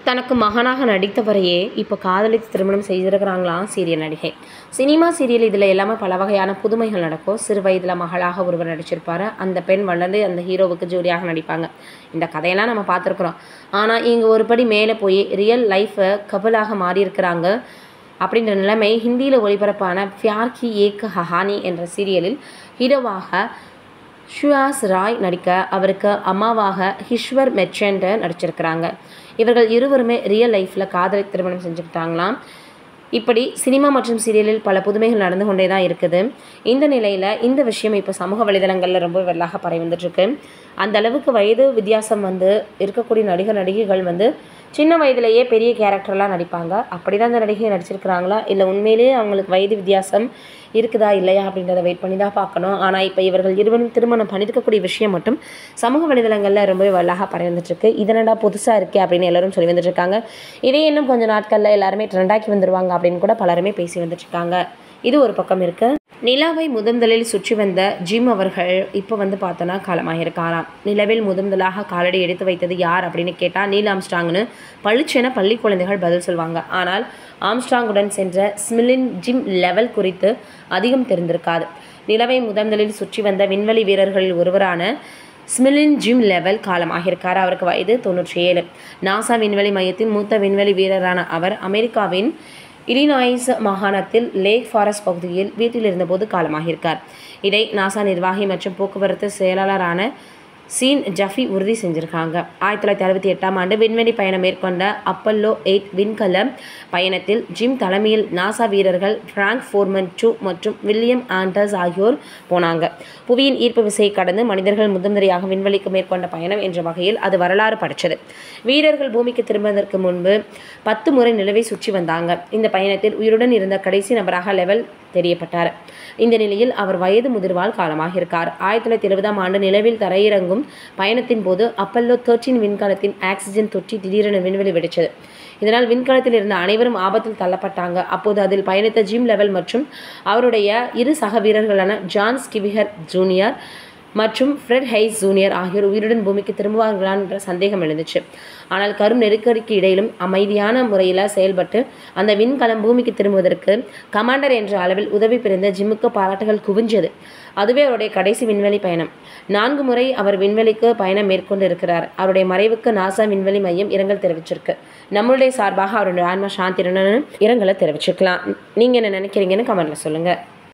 தனக்கு மகனாக நடித்தவரையே இப்போ காதலித்து திருமணம் செய்திருக்கிறாங்களாம் சீரியல் நடிகை. சினிமா சீரியல் இதில் எல்லாமே பல வகையான புதுமைகள் நடக்கும். சிறு வயதில் மகளாக ஒருவர் நடிச்சிருப்பார். அந்த பெண் வளர்ந்து அந்த ஹீரோவுக்கு ஜோடியாக நடிப்பாங்க. இந்த கதையெல்லாம் நம்ம பார்த்துருக்குறோம். ஆனால் இங்கே ஒரு படி மேலே போய் ரியல் லைஃப்பை கபலாக மாறியிருக்கிறாங்க. அப்படின்ற நிலைமை ஹிந்தியில் ஒளிபரப்பான பியார் கி ஏக் கஹானி என்ற சீரியலில் ஹீரோவாக சுஹாஸ் ராய் நடிக்க, அவருக்கு அம்மாவாக ஈஸ்வர் மெர்ச்சன்ட் நடிச்சிருக்கிறாங்க. இவர்கள் இருவருமே ரியல் லைஃப்பில் காதலை திருமணம் செஞ்சுக்கிட்டாங்களாம். இப்படி சினிமா மற்றும் சீரியலில் பல புதுமைகள் நடந்து கொண்டே தான் இருக்குது. இந்த நிலையில் இந்த விஷயம் இப்போ சமூக வலைதளங்களில் ரொம்ப வெள்ளாக பரவி வந்துட்டுருக்கு. அந்த அளவுக்கு வயது வித்தியாசம் இருக்கக்கூடிய நடிகைகள் சின்ன வயதிலேயே பெரிய கேரக்டர்லாம் நடிப்பாங்க. அப்படி தான் அந்த நடிகை நடிச்சிருக்கிறாங்களா, இல்லை உண்மையிலேயே அவங்களுக்கு வயது வித்தியாசம் இருக்குதா இல்லையா அப்படின்றத வெயிட் பண்ணி தான் பார்க்கணும். ஆனால் இப்போ இவர்கள் இருவரும் திருமணம் பண்ணியிருக்கக்கூடிய விஷயம் மட்டும் சமூக வலைதளங்களில் ரொம்பவே வல்லாக பரவி வந்துட்டுருக்கு. இதனடா புதுசாக இருக்கே அப்படின்னு எல்லாரும் சொல்லி வந்துட்டுருக்காங்க. இதே இன்னும் கொஞ்சம் நாட்களில் எல்லாருமே ட்ரெண்டாக்கி வந்துடுவாங்க அப்படின்னு கூட பலருமே பேசி வந்துட்டுருக்காங்க. இது ஒரு பக்கம் இருக்குது. நிலாவை முதலில் சுற்றி வந்த ஜிம் அவர்கள் இப்போ பார்த்தோன்னா காலமாகியிருக்காராம். நிலவில் முதலாக காலடி எடுத்து வைத்தது யார் அப்படின்னு கேட்டால் நீல் ஆம்ஸ்ட்ராங்னு பளிச்சென பள்ளி குழந்தைகள் பதில் சொல்லுவாங்க. ஆனால் ஆம்ஸ்ட்ராங்குடன் சென்ற ஸ்மிலின் ஜிம் லெவல் குறித்து அதிகம் தெரிந்திருக்காது. நிலவை முதலில் சுற்றி வந்த விண்வெளி வீரர்களில் ஒருவரான ஸ்மிலின் ஜிம் லெவல் காலமாகியிருக்கார். அவருக்கு வயது 97. நாசா விண்வெளி மையத்தின் மூத்த விண்வெளி வீரரான அவர் அமெரிக்காவின் இலினாய்ஸ் மாகாணத்தில் லேக் ஃபாரஸ்ட் பகுதியில் வீட்டில் இருந்தபோது காலமாகியிருக்கார். இதை நாசா நிர்வாகி மற்றும் போக்குவரத்து செயலாளரான சீன் ஜஃபி உறுதி செஞ்சுருக்காங்க. 1968ஆம் ஆண்டு விண்வெளி பயணம் மேற்கொண்ட அப்பல்லோ 8 விண்கல பயணத்தில் ஜிம் தலைமையில் நாசா வீரர்கள் ஃப்ராங்க் ஃபோர்மன் 2 மற்றும் வில்லியம் ஆண்டர்ஸ் ஆகியோர் போனாங்க. புவியின் ஈர்ப்பு விசையை கடந்து மனிதர்கள் முதன்முறையாக விண்வெளிக்கு மேற்கொண்ட பயணம் என்ற வகையில் அது வரலாறு படைச்சது. வீரர்கள் பூமிக்கு திரும்புவதற்கு முன்பு 10 முறை நிலவை சுற்றி வந்தாங்க. இந்த பயணத்தில் உயிருடன் இருந்த கடைசி நபராக லெவல் தெரியப்பட்டார். இந்த நிலையில் அவர் வயது முதிர்வால் காலமாகியிருக்கார். 1970ஆம் ஆண்டு நிலவில் தரையிறங்கும் பயணத்தின் போது அப்பல்லோ 13 விண்கலத்தின் ஆக்சிஜன் தொட்டி திடீரென விண்வெளி வெடிச்சது. இதனால் விண்கலத்தில் இருந்த அனைவரும் ஆபத்தில் தள்ளப்பட்டாங்க. அப்போது அதில் பயணித்த ஜிம் லெவல் மற்றும் அவருடைய இரு சக வீரர்களான ஜான் ஸ்கிவிகர் ஜூனியர் மற்றும் ஃப்ரெட் ஹைஸ் ஜூனியர் ஆகியோர் உயிருடன் பூமிக்கு திரும்புவார்களா என்ற சந்தேகம் எழுந்துச்சு. ஆனால் கரும் நெருக்கடிக்கு இடையிலும் அமைதியான முறையில் செயல்பட்டு அந்த விண்கலம் பூமிக்கு திரும்புவதற்கு கமாண்டர் என்ற அளவில் உதவி புரிந்த ஜிம்முக்கு பாராட்டுகள் குவிஞ்சது. அதுவே அவருடைய கடைசி விண்வெளி பயணம். 4 முறை அவர் விண்வெளிக்கு பயணம் மேற்கொண்டு இருக்கிறார். அவருடைய மறைவுக்கு நாசா விண்வெளி மையம் இரங்கல் தெரிவிச்சிருக்கு. நம்மளுடைய சார்பாக அவருடைய ஆன்மா சாந்தி இரங்கலை தெரிவிச்சிருக்கலாம். நீங்கள் என்ன நினைக்கிறீங்கன்னு கமெண்ட்ல சொல்லுங்கள்.